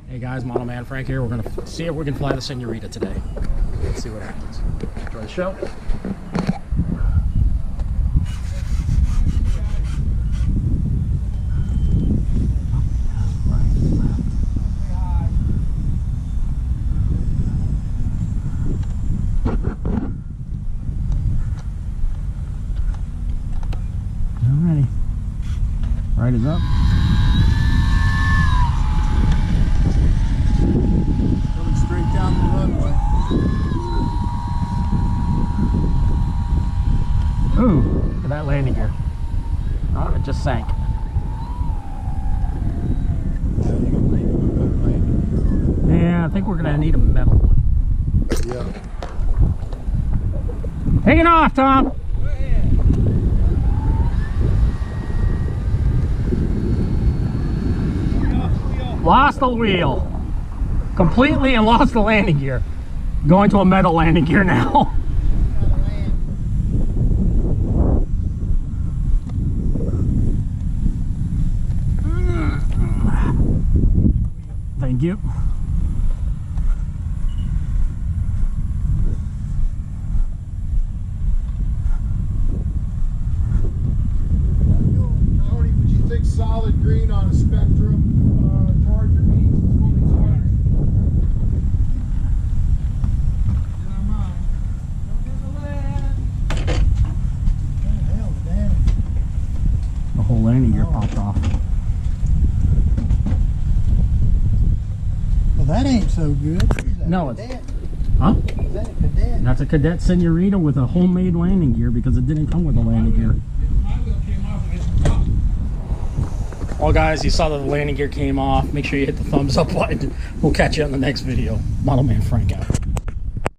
Hey guys, Model Man Frank here. We're gonna see if we can fly the Señorita today. Let's see what happens. Enjoy the show. Alrighty. Right is up. Coming straight down the runway. Ooh, look at that landing gear. Oh, it just sank. Yeah, I think we're gonna need a metal one. Yeah. Taking off, Tom. Lost the wheel completely and lost the landing gear. Going to a metal landing gear now. Thank you. Tony, would you think solid green on a Spectrum Charger needs fully charged? The whole landing gear popped off. Well, that ain't so good. No, it's... Huh? Is that a cadet? That's a Cadet Señorita with a homemade landing gear because it didn't come with a landing gear. Well guys, you saw that the landing gear came off. Make sure you hit the thumbs up button. We'll catch you on the next video. Model Man Frank out.